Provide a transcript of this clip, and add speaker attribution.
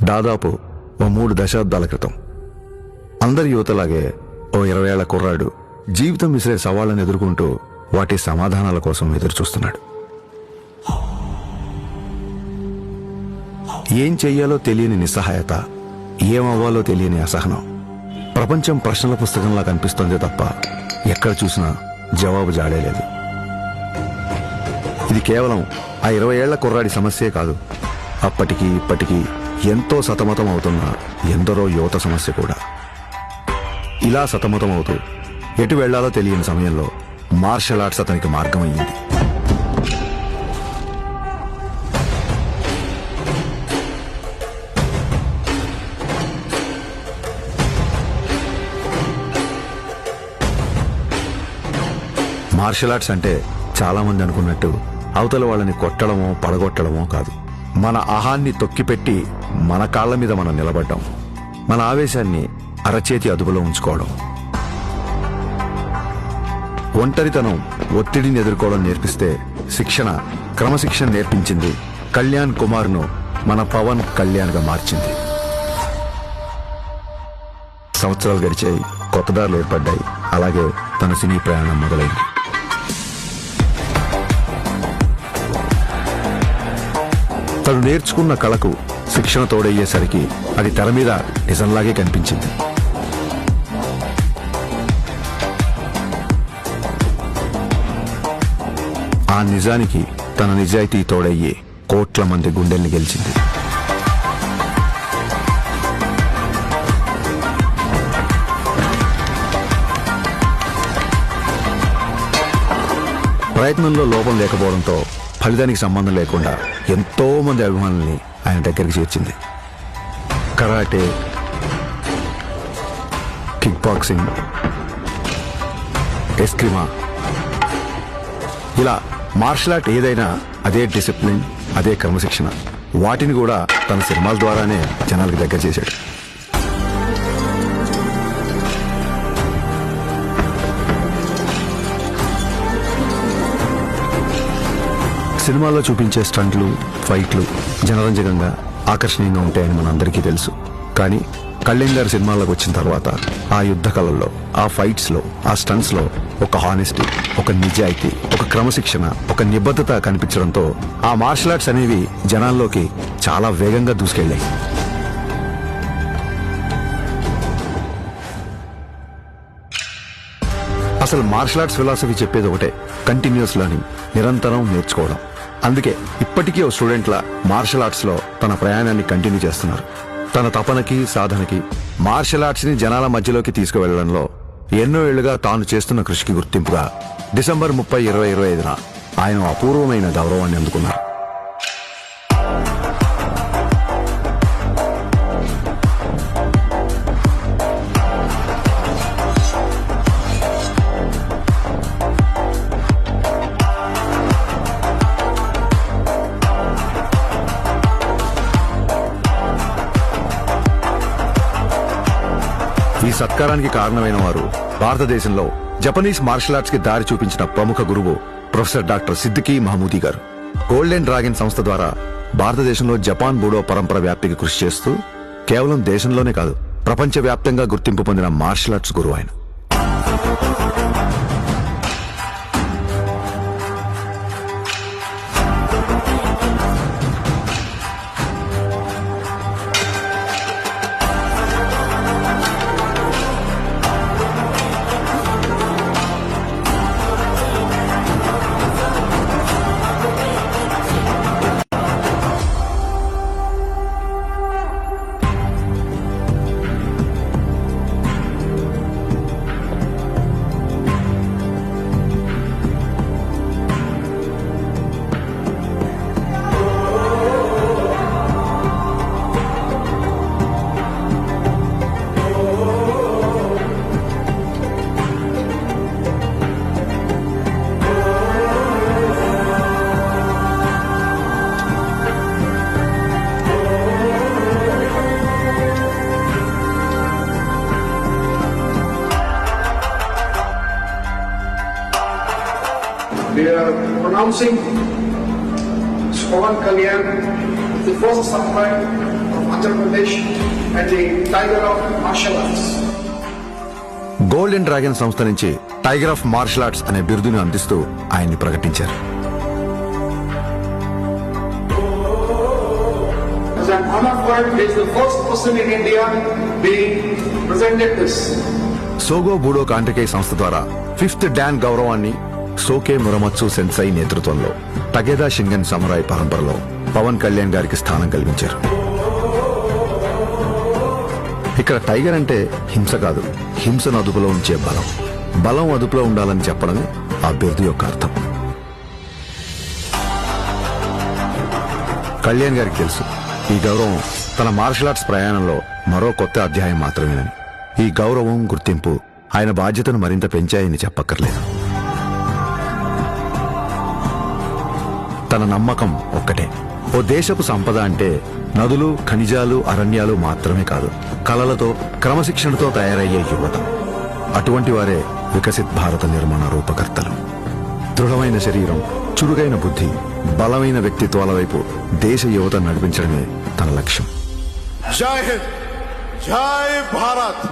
Speaker 1: దాదాపు ఓ 3 దశాబ్దాల క్రితం అందరి యువతలాగే ఓ 20 ఏళ్ల కుర్రాడు జీవితం విసిరే సవాళ్లను ఎదుర్కొంటూ వాటి సమాధానాల కోసం ఎదురుచూస్తున్నాడు. ఏం చెయ్యాలో తెలియని నిస్సహాయత, ఏమవ్వాలో తెలియని అసహనం. ప్రపంచం ప్రశ్నల పుస్తకంలా కనిపిస్తోంది తప్ప ఎక్కడ చూసినా జవాబు జాడేలేదు. ఇది కేవలం ఆ 20 ఏళ్ల కుర్రాడి సమస్యే కాదు, అప్పటికి ఇప్పటికీ ఎంతో సతమతం అవుతున్న ఎందరో యువత సమస్య కూడా. ఇలా సతమతం అవుతూ ఎటు వెళ్లాలో తెలియని సమయంలో మార్షల్ ఆర్ట్స్ అతనికి మార్గం అయ్యింది. మార్షల్ ఆర్ట్స్ అంటే చాలా మంది అనుకున్నట్టు అవతల వాళ్ళని కొట్టడమో పడగొట్టడమో కాదు. మన అహాన్ని తొక్కిపెట్టి మన కాళ్ల మీద మనం నిలబడ్డం, మన ఆవేశాన్ని అరచేతి అదుపులో ఉంచుకోవడం. ఒంటరితనం, ఒత్తిడిని ఎదుర్కోవడం నేర్పిస్తే శిక్షణ, క్రమశిక్షణ నేర్పించింది కళ్యాణ్ కుమార్ను మన పవన్ కళ్యాణ్గా మార్చింది. సంవత్సరాలు గడిచాయి, కొత్త దారులు ఏర్పడ్డాయి. అలాగే తన సినీ ప్రయాణం మొదలైంది. తను నేర్చుకున్న కళకు శిక్షణ తోడయ్యేసరికి అది తెర మీద నిజంలాగే కనిపించింది. ఆ నిజానికి తన నిజాయితీ తోడయ్యే కోట్ల మంది గుండెల్ని గెలిచింది. ప్రయత్నంలో లోపం లేకపోవడంతో ఫలితానికి సంబంధం లేకుండా ఎంతో మంది అభిమానుల్ని ఆయన దగ్గరికి చేర్చింది. కరాటే, కిక్ బాక్సింగ్, ఎస్క్రిమా, ఇలా మార్షల్ ఆర్ట్ ఏదైనా అదే డిసిప్లిన్, అదే క్రమశిక్షణ. వాటిని కూడా తన సినిమాల ద్వారానే జనాలకు దగ్గర చేశాడు. సినిమాల్లో చూపించే స్టంట్లు, ఫైట్లు జనరంజకంగా, ఆకర్షణీయంగా ఉంటాయని మనందరికీ తెలుసు. కానీ కళ్యాణ్ గారి సినిమాల్లోకి వచ్చిన తర్వాత ఆ యుద్ధ కళల్లో, ఆ ఫైట్స్ లో, ఆ స్టంట్స్ లో ఒక హానెస్టీ, ఒక నిజాయితీ, ఒక క్రమశిక్షణ, ఒక నిబద్ధత కనిపించడంతో ఆ మార్షల్ ఆర్ట్స్ అనేవి జనాల్లోకి చాలా వేగంగా దూసుకెళ్లాయి. అసలు మార్షల్ ఆర్ట్స్ ఫిలాసఫీ చెప్పేది ఒకటే, కంటిన్యూస్ లెర్నింగ్, నిరంతరం నేర్చుకోవడం. అందుకే ఇప్పటికీ ఓ స్టూడెంట్లా మార్షల్ ఆర్ట్స్ లో తన ప్రయాణాన్ని కంటిన్యూ చేస్తున్నారు. తన తపనకి, సాధనకి, మార్షల్ ఆర్ట్స్ ని జనాల మధ్యలోకి తీసుకువెళ్లడంలో ఎన్నో ఏళ్లుగా తాను చేస్తున్న కృషికి గుర్తింపుగా డిసెంబర్ 30, 2025న ఆయన అపూర్వమైన గౌరవాన్ని అందుకున్నారు. ఈ సత్కారానికి కారణమైన వారు భారతదేశంలో జపనీస్ మార్షల్ ఆర్ట్స్ కి దారి చూపించిన ప్రముఖ గురువు ప్రొఫెసర్ డాక్టర్ సిద్దికీ మహమూదీ గారు. గోల్డెన్ డ్రాగన్ సంస్థ ద్వారా భారతదేశంలో జపాన్ బూడో పరంపర వ్యాప్తికి కృషి చేస్తూ కేవలం దేశంలోనే కాదు, ప్రపంచవ్యాప్తంగా గుర్తింపు పొందిన మార్షల్ ఆర్ట్స్ గురువు ఆయన.
Speaker 2: We are pronouncing Pawan Kalyan the first samurai of Andhra Pradesh and the Tiger of Martial Arts.
Speaker 1: Golden dragon సంస్థ నుంచి టైగర్ ఆఫ్ మార్షల్ ఆర్ట్స్ అనే బిరుదును అందిస్తూ ఆయన్ని ప్రకటించారు.
Speaker 2: As an honor for him, he is the first person in India being presented this.
Speaker 1: సోగో బూడో కాంటకే సంస్థ ద్వారా 5th don గౌరవాన్ని సోకే మురమత్సు సెన్సై నేతృత్వంలో టగేదా షింగన్ సమురాయ్ పరంపరలో పవన్ కళ్యాణ్ గారికి స్థానం కల్పించారు. ఇక్కడ టైగర్ అంటే హింస కాదు, హింసను అదుపులో ఉంచే బలం. బలం అదుపులో ఉండాలని చెప్పడమే ఆ బిరుదు యొక్క అర్థం. కళ్యాణ్ గారికి తెలుసు ఈ గౌరవం తన మార్షల్ ఆర్ట్స్ ప్రయాణంలో మరో కొత్త అధ్యాయం మాత్రమేనని. ఈ గౌరవం, గుర్తింపు ఆయన బాధ్యతను మరింత పెంచాయని చెప్పక్కర్లేదు. తన నమ్మకం ఒక్కటే, ఓ దేశపు సంపద అంటే నదులు, ఖనిజాలు, అరణ్యాలు మాత్రమే కాదు, కళలతో, క్రమశిక్షణతో తయారయ్యే యువత. అటువంటి వారే వికసిత్ భారత నిర్మాణ రూపకర్తలు. దృఢమైన శరీరం, చురుగైన బుద్ధి, బలమైన వ్యక్తిత్వాల వైపు దేశ యువత నడిపించడమే తన లక్ష్యం.
Speaker 3: జై హింద్, జై భారత్.